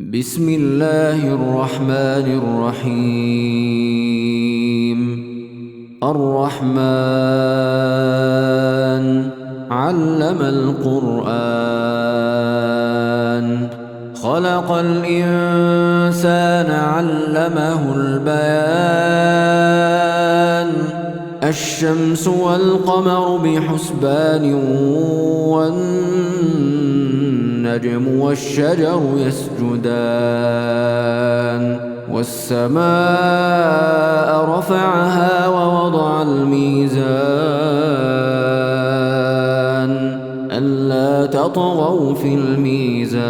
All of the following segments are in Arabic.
بسم الله الرحمن الرحيم. الرحمن علم القرآن خلق الإنسان علمه البيان الشمس والقمر بحسبان والنجم والشجر يسجدان والسماء رفعها ووضع الميزان ألا تطغوا في الميزان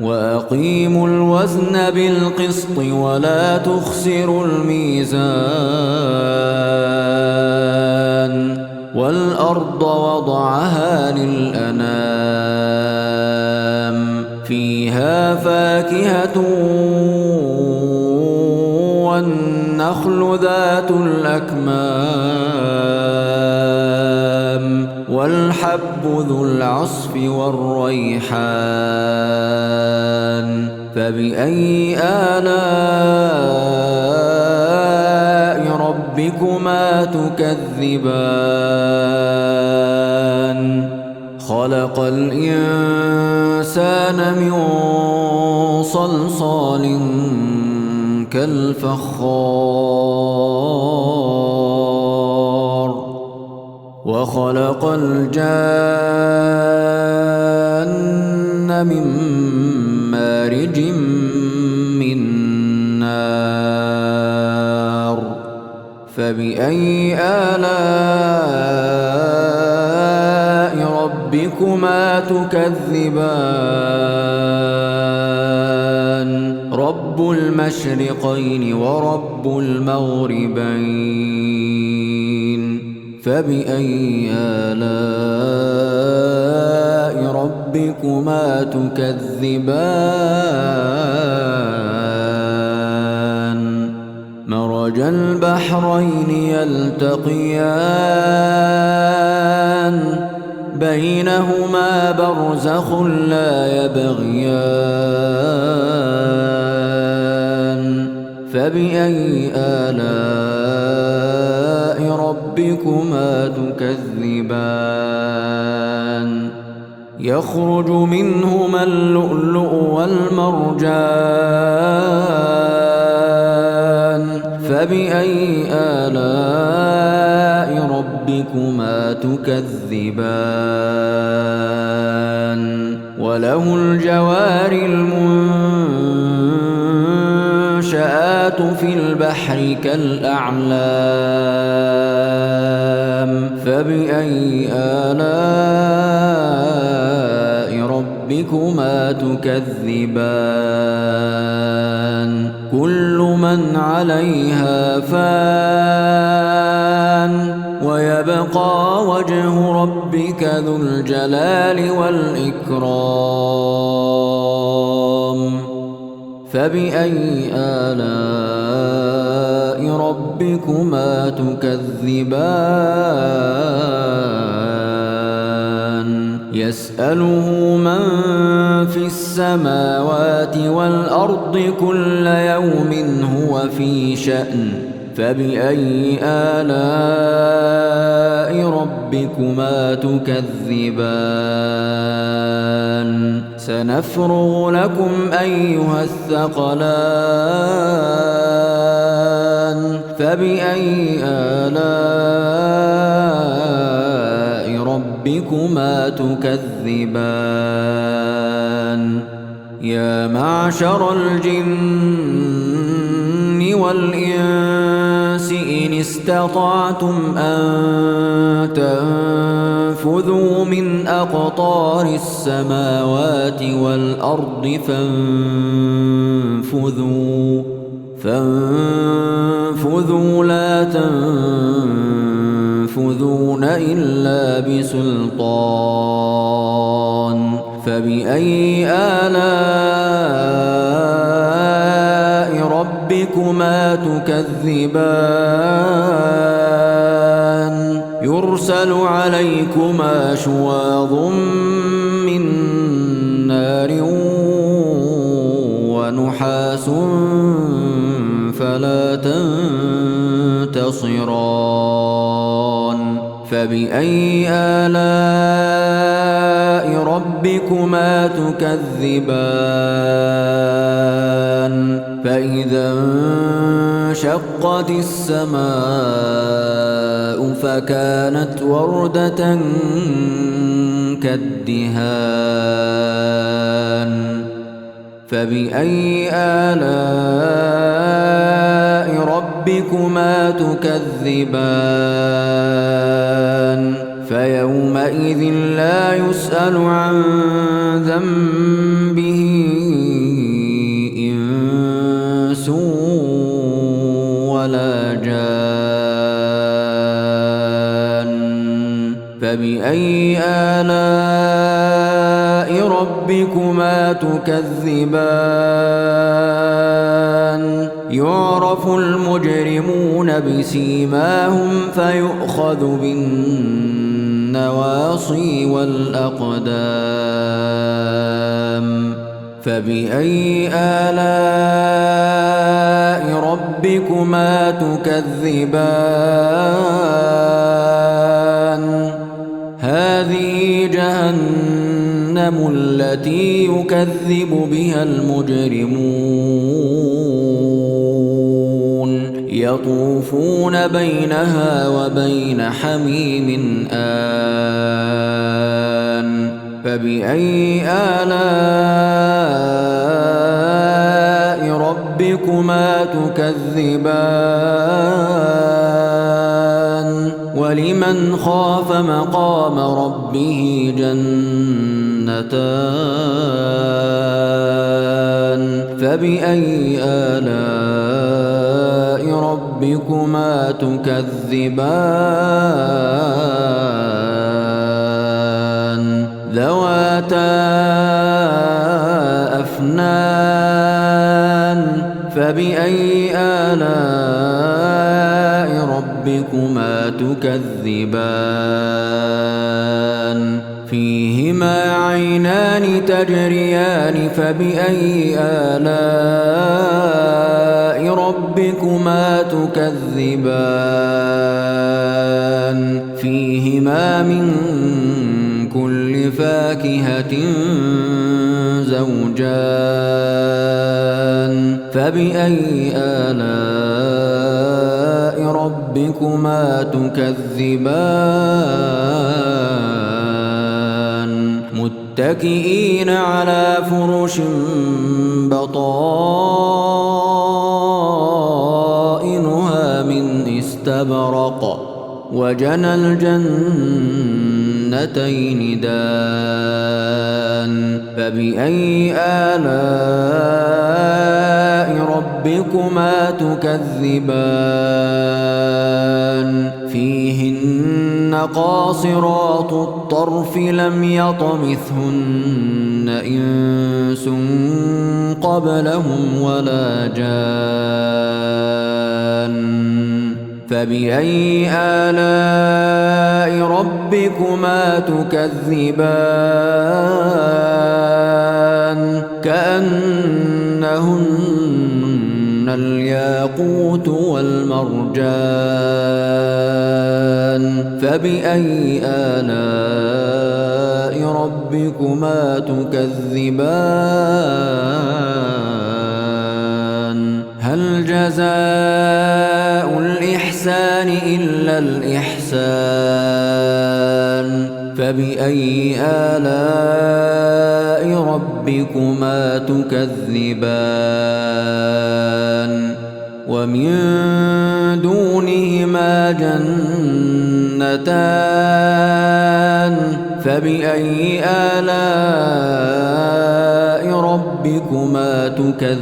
وأقيموا الوزن بالقسط ولا تخسروا الميزان والأرض وضعها للأنام فيها فاكهة والنخل ذات الأكمام والحب ذو العصف والريحان فبأي آلاء ربكما تكذبان خلق الإنسان من صلصال كالفخار وخلق الجان من مارج من نار فبأي آلاء ربكما تكذبان رب المشرقين ورب المغربين فبأي آلاء ربكما تكذبان مرج البحرين يلتقيان بينهما برزخ لا يبغيان فبأي آلاء ربكما تكذبان يخرج منهما اللؤلؤ والمرجان فبأي آلاء ربكما تكذبان وله الجوار المنشآت في البحر كالأعلام فبأي آلاء ربكما تكذبان كل من عليها فان ويبقى وجه ربك ذو الجلال والإكرام فبأي آلاء ربكما تكذبان يسأله من في السماوات والأرض كل يوم هو في شأن فبأي آلاء ربكما تكذبان سنفرغ لكم أيها الثقلان فبأي آلاء ربكما تكذبان يا معشر الجن والإنس إن استطعتم أن تنفذوا من أقطار السماوات والأرض فانفذوا لا تنفذون إلا بسلطان فبأي آلاء ربكما تكذبان يرسل عليكما شواظ من نار نحاس فلا تنتصران فبأي آلاء ربكما تكذبان فإذا انشقت السماء فكانت وردة كالدهان فبأي آلاء ربكما تكذبان فيومئذ لا يسأل عن ذنبه إنس ولا جان فبأي آلاء ربكما تكذبان يعرف المجرمون بسيماهم فيؤخذ بالنواصي والأقدام فبأي آلاء ربكما تكذبان هذه جهنم التي يكذب بها المجرمون يطوفون بينها وبين حميم آن فبأي آلاء ربكما تكذبان ولمن خاف مقام ربه جنتان فبأي آلاء ربكما تكذبان ذواتا أفنان فبأي آلاء ربكما تكذبان فيهما عينان تجريان فبأي آلاء ربكما تكذبان فيهما من كل فاكهة زوجان فبأي آلاء ربكما تكذبان متكئين على فرش بطائنها من استبرق وجنى الجنتين دان فبأي آلاء ربكما تكذبان فيهن قاصرات الطرف لم يطمثهن إنس قبلهم ولا جان فبأي آلاء ربكما تكذبان كأنهن الياقوت والمرجان فبأي آلاء ربكما تكذبان هل جزاء الإحسان إلا الإحسان فبأي آلاء ربكما تكذبان ومن دونهما جنتان فبأي آلاء ربكما تكذبان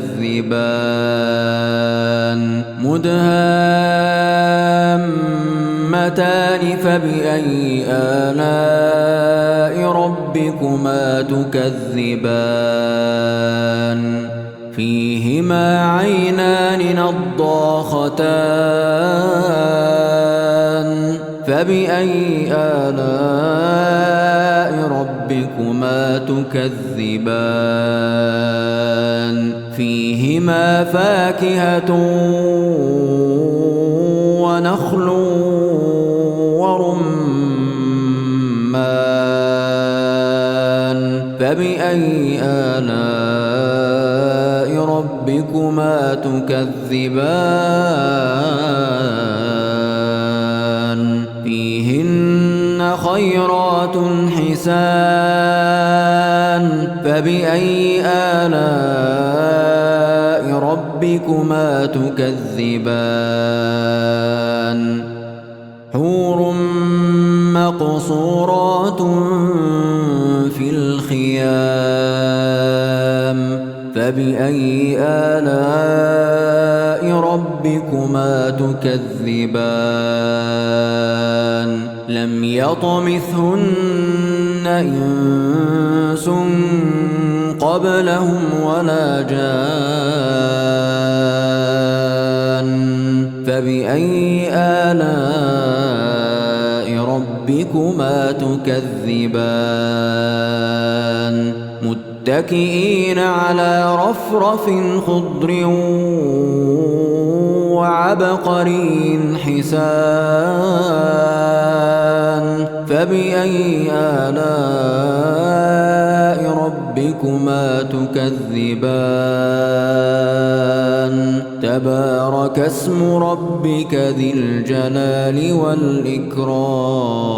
مدهامتان فبأي آلاء ربكما تكذبان فيهما عينان نضاختان فبأي آلاء ربكما تكذبان فيهما فيهما فاكهة ونخل ورمان فبأي آلاء ربكما تكذبان فيهن خيرات حسان فبأي آلاء ربكما تكذبان حور مقصورات في الخيام فبأي آلاء ربكما تكذبان لم يطمثهن إنس قبلهم ولا جان فبأي آلاء ربكما تكذبان متكئين على رفرف خضر وعبقري حسان فبأي آلاء ربكما تكذبان تبارك اسم ربك ذي الجلال والإكرام